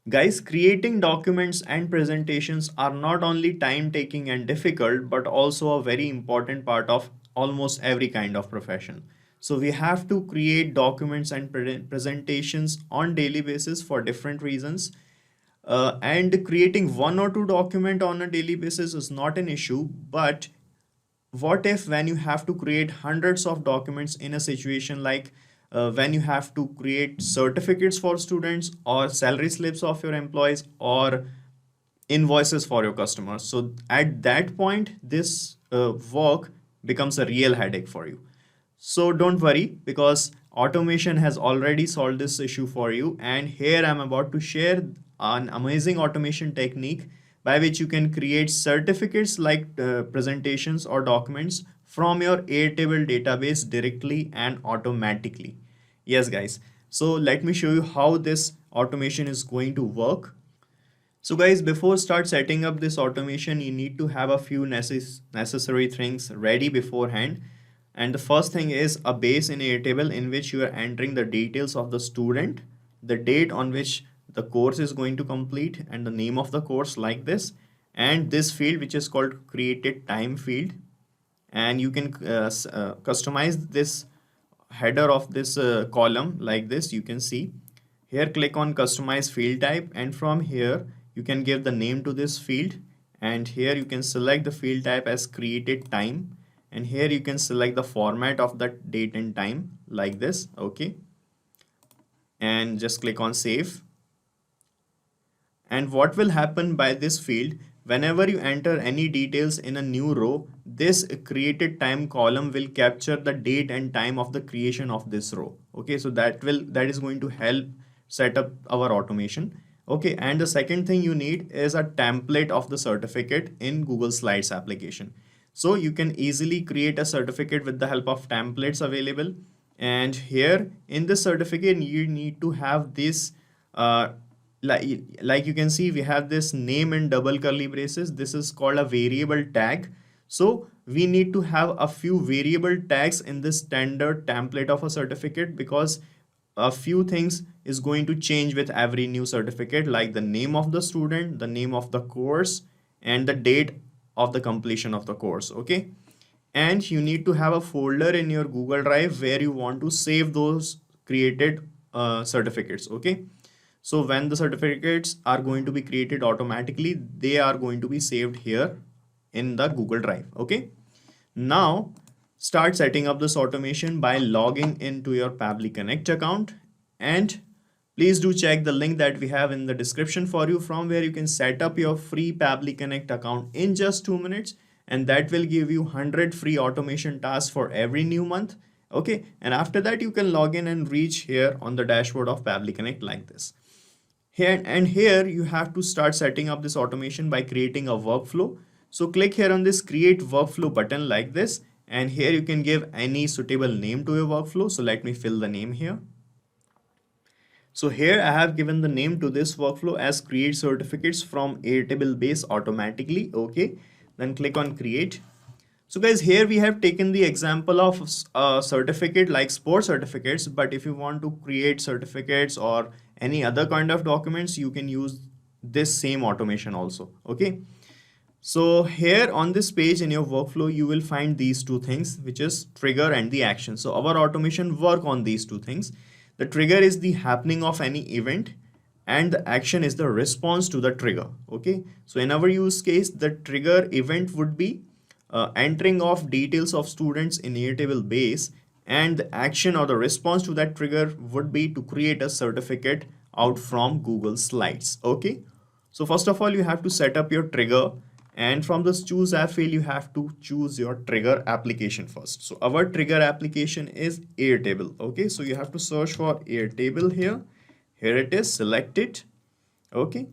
Guys, creating documents and presentations are not only time taking and difficult, but also a very important part of almost every kind of profession. So we have to create documents and presentations on daily basis for different reasons. And creating one or two document on a daily basis is not an issue, but what if when you have to create hundreds of documents in a situation like when you have to create certificates for students or salary slips of your employees or invoices for your customers? So at that point this work becomes a real headache for you. So don't worry, because automation has already solved this issue for you. And here I'm about to share an amazing automation technique by which you can create certificates like presentations or documents from your Airtable database directly and automatically. Yes, guys. So let me show you how this automation is going to work. So guys, before start setting up this automation, you need to have a few necessary things ready beforehand. And the first thing is a base in Airtable in which you are entering the details of the student, the date on which the course is going to complete, and the name of the course like this, and this field which is called created time field. And you can customize this header of this column like this. You can see here, click on customize field type, and from here you can give the name to this field, and here you can select the field type as created time, and here you can select the format of the date and time like this. Okay, and just click on save. And what will happen by this field, whenever you enter any details in a new row, this created time column will capture the date and time of the creation of this row. Okay, so that is going to help set up our automation. Okay, and the second thing you need is a template of the certificate in Google Slides application. So you can easily create a certificate with the help of templates available. And here in this certificate you need to have this uh, like you can see, we have this name in double curly braces. This is called a variable tag. So we need to have a few variable tags in this standard template of a certificate, because a few things is going to change with every new certificate, like the name of the student, the name of the course, and the date of the completion of the course. Okay, and you need to have a folder in your Google Drive where you want to save those created certificates. Okay, so when the certificates are going to be created automatically, they are going to be saved here in the Google Drive. Okay, now start setting up this automation by logging into your Pabbly Connect account, and please do check the link that we have in the description for you, from where you can set up your free Pabbly Connect account in just 2 minutes, and that will give you 100 free automation tasks for every new month. Okay, and after that you can log in and reach here on the dashboard of Pabbly Connect like this. Here you have to start setting up this automation by creating a workflow. So click here on this create workflow button like this, and here you can give any suitable name to your workflow. So let me fill the name here. So here I have given the name to this workflow as create certificates from Airtable base automatically. Okay, then click on create. So guys, here we have taken the example of a certificate like sports certificates, but if you want to create certificates or any other kind of documents, you can use this same automation also. Okay, so here on this page in your workflow, you will find these two things, which is trigger and the action. So our automation work on these two things. The trigger is the happening of any event, and the action is the response to the trigger. Okay, so in our use case, the trigger event would be entering of details of students in Airtable base, and the action or the response to that trigger would be to create a certificate out from Google Slides. Okay, so first of all you have to set up your trigger, and from this choose app field you have to choose your trigger application first. So our trigger application is Airtable. Okay, so you have to search for Airtable here. Here it is, select it. Okay,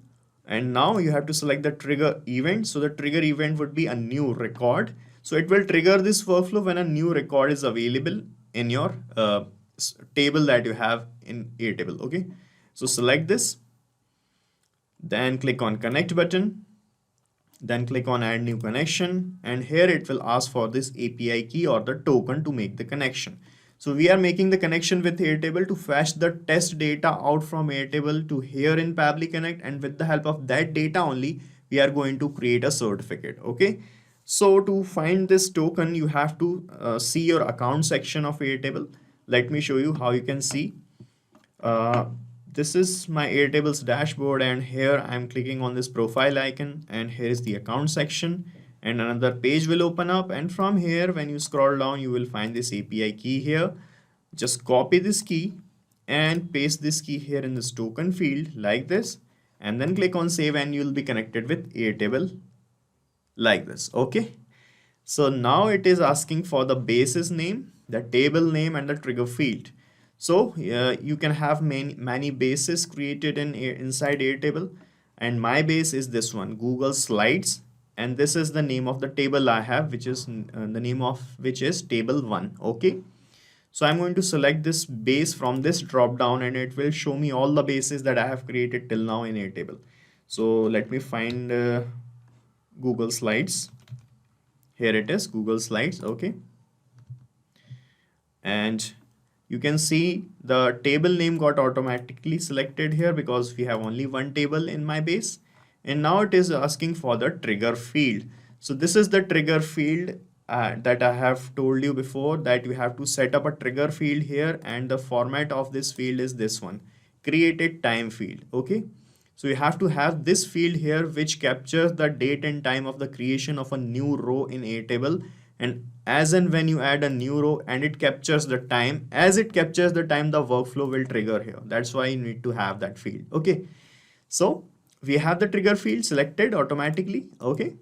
and now you have to select the trigger event. So the trigger event would be a new record. So it will trigger this workflow when a new record is available in your table that you have in Airtable. Okay, so select this, then click on connect button, then click on add new connection, and here it will ask for this API key or the token to make the connection. So we are making the connection with Airtable to fetch the test data out from Airtable to here in Pabbly Connect, and with the help of that data only, we are going to create a certificate. Okay. So to find this token, you have to see your account section of Airtable. Let me show you how you can see. Uh, this is my Airtable's dashboard, and here I'm clicking on this profile icon, and here is the account section, and another page will open up, and from here when you scroll down you will find this API key here. Just copy this key and paste this key here in this token field like this, and then click on save, and you'll be connected with Airtable like this. Okay. So now it is asking for the base's name, the table name, and the trigger field. So you can have many bases created inside Airtable, and my base is this one, Google Slides, and this is the name of the table I have, which is the name of which is table 1. Okay. So I'm going to select this base from this drop down, and it will show me all the bases that I have created till now in Airtable. So let me find Google Slides. Here it is, Google Slides. Okay. And you can see the table name got automatically selected here because we have only one table in my base. And now it is asking for the trigger field. So this is the trigger field that I have told you before, that you have to set up a trigger field here, and the format of this field is this one, created time field. Okay. So you have to have this field here which captures the date and time of the creation of a new row in Airtable, and as and when you add a new row and it captures the time, as it captures the time, the workflow will trigger here. That's why you need to have that field. Okay. So we have the trigger field selected automatically. Okay.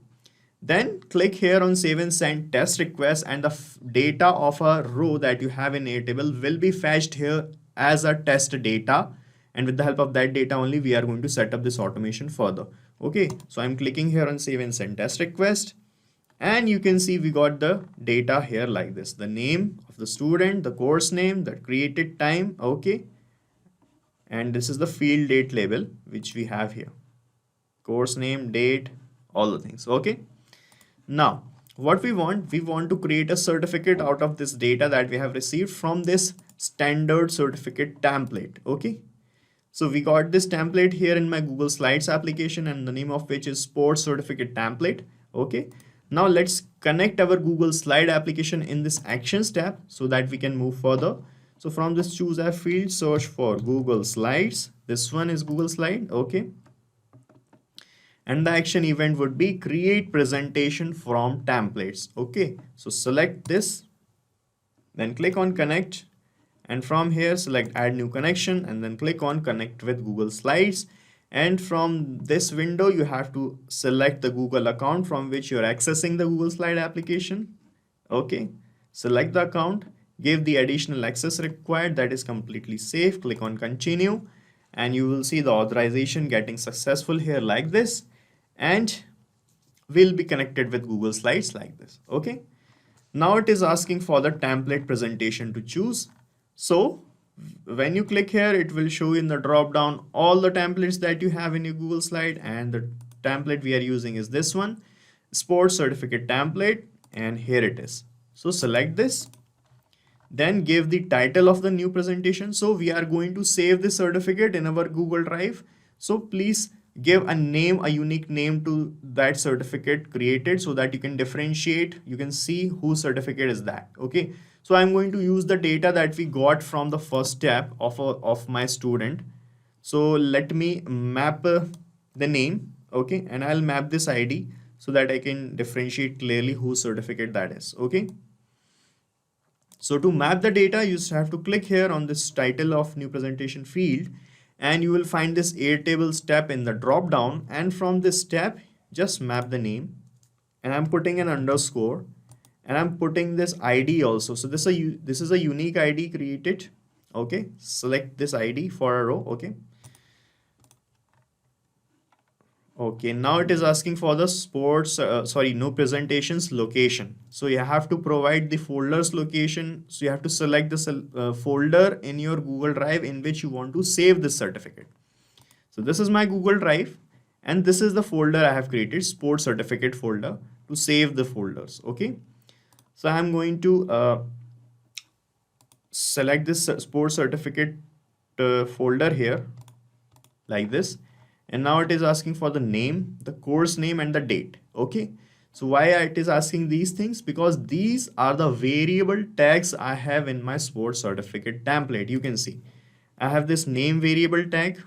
Then click here on save and send test request, and the data of a row that you have in Airtable will be fetched here as a test data, and with the help of that data only we are going to set up this automation further. Okay, so I'm clicking here on save and send test request, and you can see we got the data here like this, the name of the student, the course name, the created time. Okay, and this is the field date label which we have here, course name, date, all the things. Okay. Now, what we want to create a certificate out of this data that we have received from this standard certificate template. Okay. So we got this template here in my Google Slides application, and the name of which is Sports Certificate Template. Okay. Now let's connect our Google Slide application in this Actions tab so that we can move further. So from this choose app field, search for Google Slides. This one is Google Slide. Okay. And the action event would be create presentation from templates. Okay, so select this, then click on connect, and from here select add new connection, and then click on connect with Google Slides. And from this window you have to select the Google account from which you're accessing the Google Slide application. Okay, select the account, give the additional access required, that is completely safe, click on continue, and you will see the authorization getting successful here like this, and will be connected with Google Slides like this. Okay. Now it is asking for the template presentation to choose. So when you click here, it will show in the drop down all the templates that you have in your Google Slide, and the template we are using is this one, Sports Certificate Template, and here it is. So select this, then give the title of the new presentation. So we are going to save the certificate in our Google Drive. So please give a name, a unique name to that certificate created so that you can differentiate, you can see whose certificate is that. Okay, so I'm going to use the data that we got from the first step of my student. So let me map the name. Okay, and I'll map this ID so that I can differentiate clearly whose certificate that is. Okay, so to map the data, you just have to click here on this title of new presentation field, and you will find this Airtable step in the drop down, and from this step just map the name, and I'm putting an underscore, and I'm putting this ID also. So this is a unique ID created. Okay, select this ID for a row. Okay. Okay, now it is asking for the sports, no presentations location. So you have to provide the folder's location. So you have to select the folder in your Google Drive in which you want to save this certificate. So this is my Google Drive, and this is the folder I have created, sports certificate folder, to save the folders. Okay, so I'm going to select this sports certificate folder here like this, and now it is asking for the name, the course name, and the date. Okay, so why it is asking these things? Because these are the variable tags I have in my sports certificate template. You can see I have this name variable tag,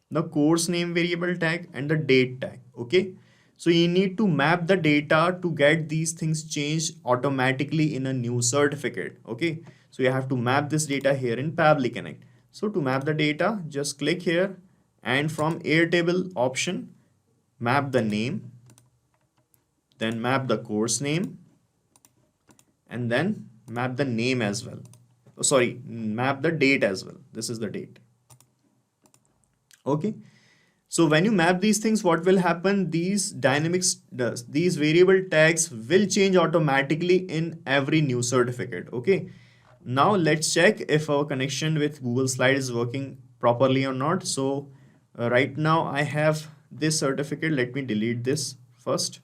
the course name variable tag, and the date tag. Okay, so you need to map the data to get these things changed automatically in a new certificate. Okay, so you have to map this data here in Pabbly Connect. So to map the data, just click here, and from Airtable option, map the name, then map the course name, and then map the name as well. Oh, sorry, map the date as well. This is the date. Okay, so when you map these things, what will happen? These these variable tags will change automatically in every new certificate. Okay, now let's check if our connection with Google Slide is working properly or not. So right now I have this certificate. Let me delete this first.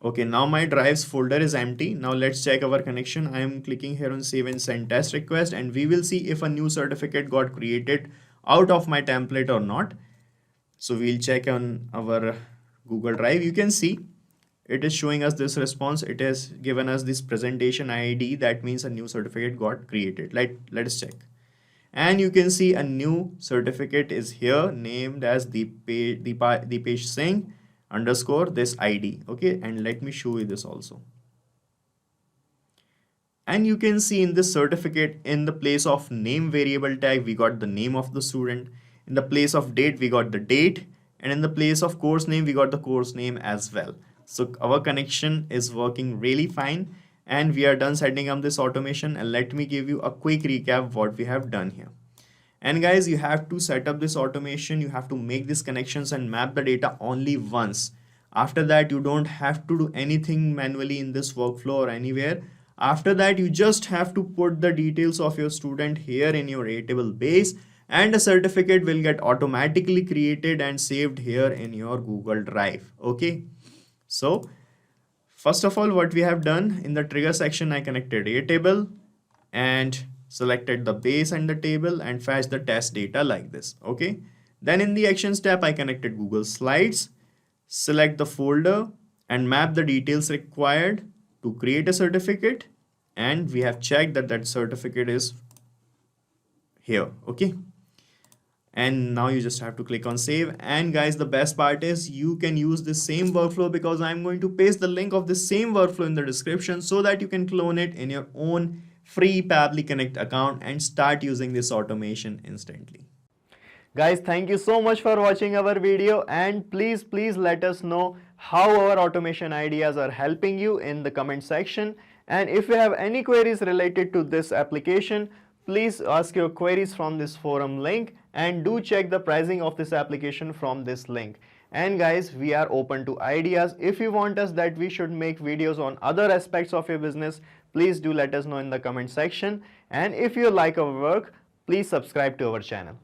Okay, now my drives folder is empty. Now let's check our connection. I am clicking here on save and send test request, and we will see if a new certificate got created out of my template or not. So we'll check on our Google Drive. You can see it is showing us this response. It has given us this presentation ID. That means a new certificate got created. Let's check. And you can see a new certificate is here named as Deepesh Singh underscore this ID. Okay, and let me show you this also. And you can see in this certificate, in the place of name variable tag, we got the name of the student. In the place of date, we got the date. And in the place of course name, we got the course name as well. So our connection is working really fine. And we are done setting up this automation. And let me give you a quick recap of what we have done here. And guys, you have to set up this automation. You have to make these connections and map the data only once. After that, you don't have to do anything manually in this workflow or anywhere. After that, you just have to put the details of your student here in your Airtable base, and a certificate will get automatically created and saved here in your Google Drive. Okay. So first of all, what we have done in the trigger section, I connected Airtable and selected the base and the table and fetched the test data like this. Okay. Then in the actions tab, I connected Google Slides, select the folder and map the details required to create a certificate. And we have checked that that certificate is here. Okay. And now you just have to click on save. And guys, the best part is you can use the same workflow, because I'm going to paste the link of the same workflow in the description so that you can clone it in your own free Pabbly Connect account and start using this automation instantly. Guys, thank you so much for watching our video, and please let us know how our automation ideas are helping you in the comment section. And if you have any queries related to this application, please ask your queries from this forum link, and do check the pricing of this application from this link. And guys, we are open to ideas. If you want us that we should make videos on other aspects of your business, please do let us know in the comment section. And if you like our work, please subscribe to our channel.